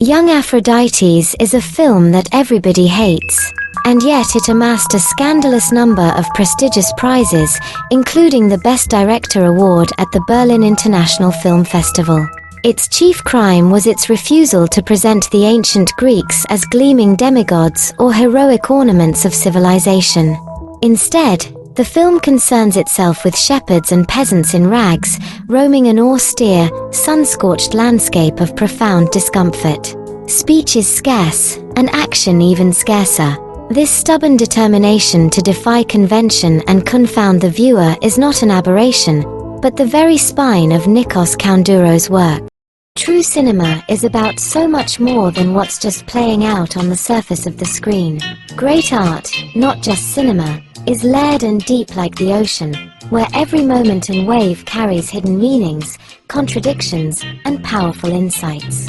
Young Aphrodites is a film that everybody hates, and yet it amassed a scandalous number of prestigious prizes, including the Best Director award at the Berlin International Film Festival. Its chief crime was its refusal to present the ancient Greeks as gleaming demigods or heroic ornaments of civilization. Instead, the film concerns itself with shepherds and peasants in rags, roaming an austere, sun-scorched landscape of profound discomfort. Speech is scarce, and action even scarcer. This stubborn determination to defy convention and confound the viewer is not an aberration, but the very spine of Nikos Koundouros' work. True cinema is about so much more than what's just playing out on the surface of the screen. Great art, not just cinema, is layered and deep like the ocean, where every moment and wave carries hidden meanings, contradictions, and powerful insights.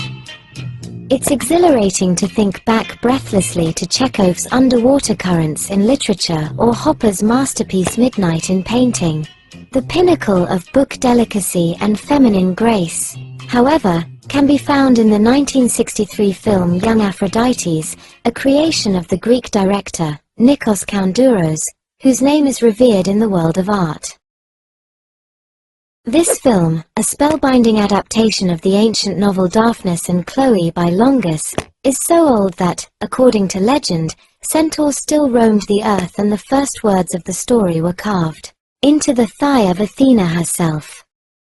It's exhilarating to think back breathlessly to Chekhov's underwater currents in literature or Hopper's masterpiece Midnight in painting, the pinnacle of book delicacy and feminine grace. However, can be found in the 1963 film Young Aphrodites, a creation of the Greek director, Nikos Koundouros, whose name is revered in the world of art. This film, a spellbinding adaptation of the ancient novel Daphnis and Chloe by Longus, is so old that, according to legend, centaurs still roamed the earth and the first words of the story were carved into the thigh of Athena herself.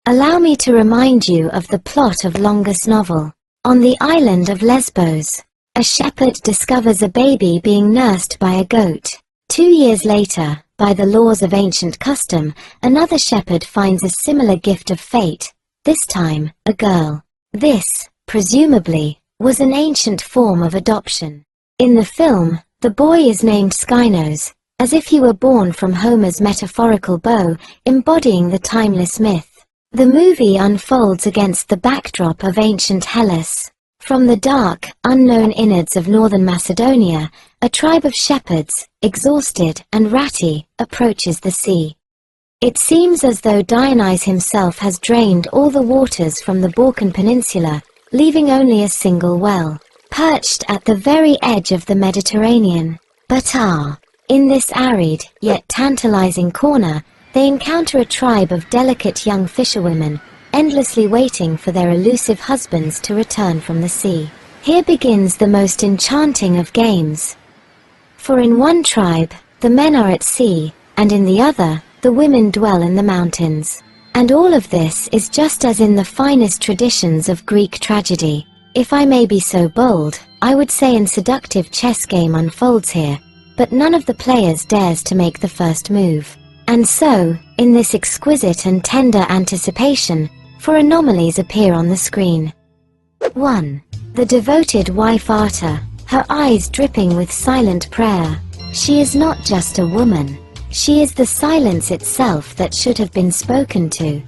Allow me to remind you of the plot of Longus' novel. On the island of Lesbos, a shepherd discovers a baby being nursed by a goat. 2 years later, by the laws of ancient custom, another shepherd finds a similar gift of fate, this time, a girl. This, presumably, was an ancient form of adoption. In the film, the boy is named Skynos, as if he were born from Homer's metaphorical bow, embodying the timeless myth. The movie unfolds against the backdrop of ancient Hellas. From the dark, unknown innards of northern Macedonia, a tribe of shepherds, exhausted and ratty, approaches the sea. It seems as though Dionysus himself has drained all the waters from the Balkan Peninsula, leaving only a single well, perched at the very edge of the Mediterranean. But in this arid, yet tantalizing corner, they encounter a tribe of delicate young fisherwomen, endlessly waiting for their elusive husbands to return from the sea. Here begins the most enchanting of games. For in one tribe, the men are at sea, and in the other, the women dwell in the mountains. And all of this is just as in the finest traditions of Greek tragedy. If I may be so bold, I would say a seductive chess game unfolds here, but none of the players dares to make the first move. And so, in this exquisite and tender anticipation, four anomalies appear on the screen. 1. The devoted wife Arta, her eyes dripping with silent prayer. She is not just a woman. She is the silence itself that should have been spoken to.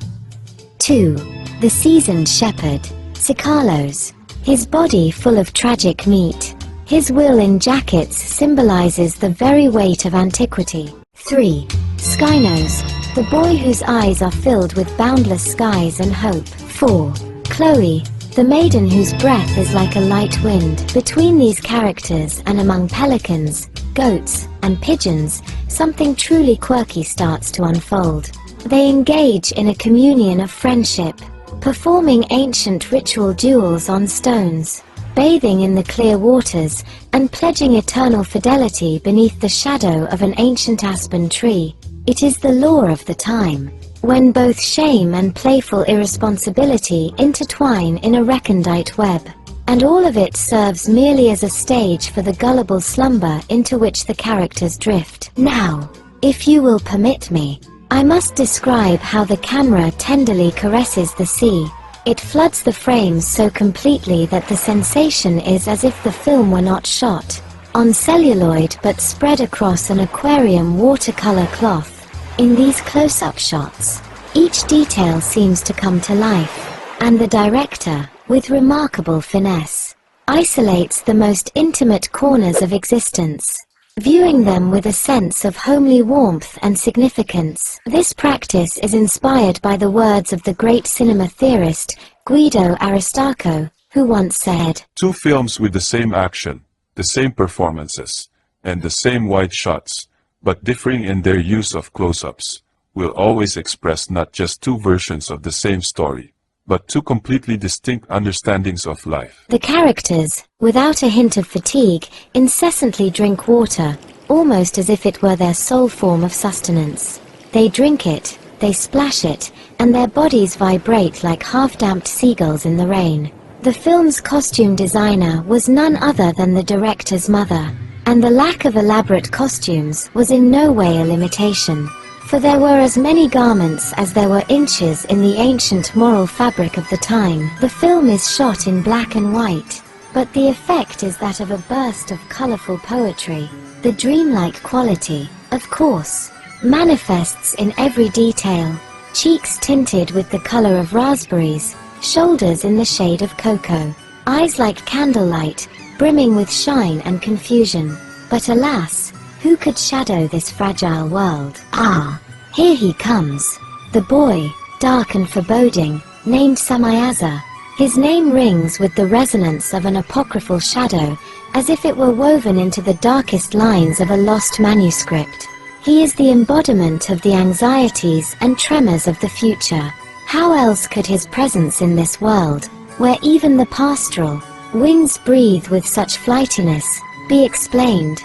2. The seasoned shepherd, Sikalos, his body full of tragic meat. His will in jackets symbolizes the very weight of antiquity. 3. Skynos, the boy whose eyes are filled with boundless skies and hope. 4. Chloe, the maiden whose breath is like a light wind. Between these characters and among pelicans, goats, and pigeons, something truly quirky starts to unfold. They engage in a communion of friendship, performing ancient ritual duels on stones, bathing in the clear waters, and pledging eternal fidelity beneath the shadow of an ancient aspen tree. It is the law of the time, when both shame and playful irresponsibility intertwine in a recondite web. And all of it serves merely as a stage for the gullible slumber into which the characters drift. Now, if you will permit me, I must describe how the camera tenderly caresses the sea. It floods the frames so completely that the sensation is as if the film were not shot on celluloid but spread across an aquarium watercolor cloth. In these close-up shots, each detail seems to come to life, and the director, with remarkable finesse, isolates the most intimate corners of existence, viewing them with a sense of homely warmth and significance. This practice is inspired by the words of the great cinema theorist Guido Aristarco, who once said, "Two films with the same action, the same performances, and the same wide shots, but differing in their use of close-ups, will always express not just two versions of the same story, but two completely distinct understandings of life." The characters, without a hint of fatigue, incessantly drink water, almost as if it were their sole form of sustenance. They drink it, they splash it, and their bodies vibrate like half-damped seagulls in the rain. The film's costume designer was none other than the director's mother, and the lack of elaborate costumes was in no way a limitation, for there were as many garments as there were inches in the ancient moral fabric of the time. The film is shot in black and white, but the effect is that of a burst of colorful poetry. The dreamlike quality, of course, manifests in every detail: cheeks tinted with the color of raspberries, shoulders in the shade of cocoa, eyes like candlelight, brimming with shine and confusion. But alas, who could shadow this fragile world? Ah, here he comes. The boy, dark and foreboding, named Samayaza. His name rings with the resonance of an apocryphal shadow, as if it were woven into the darkest lines of a lost manuscript. He is the embodiment of the anxieties and tremors of the future. How else could his presence in this world, where even the pastoral winds breathe with such flightiness, be explained?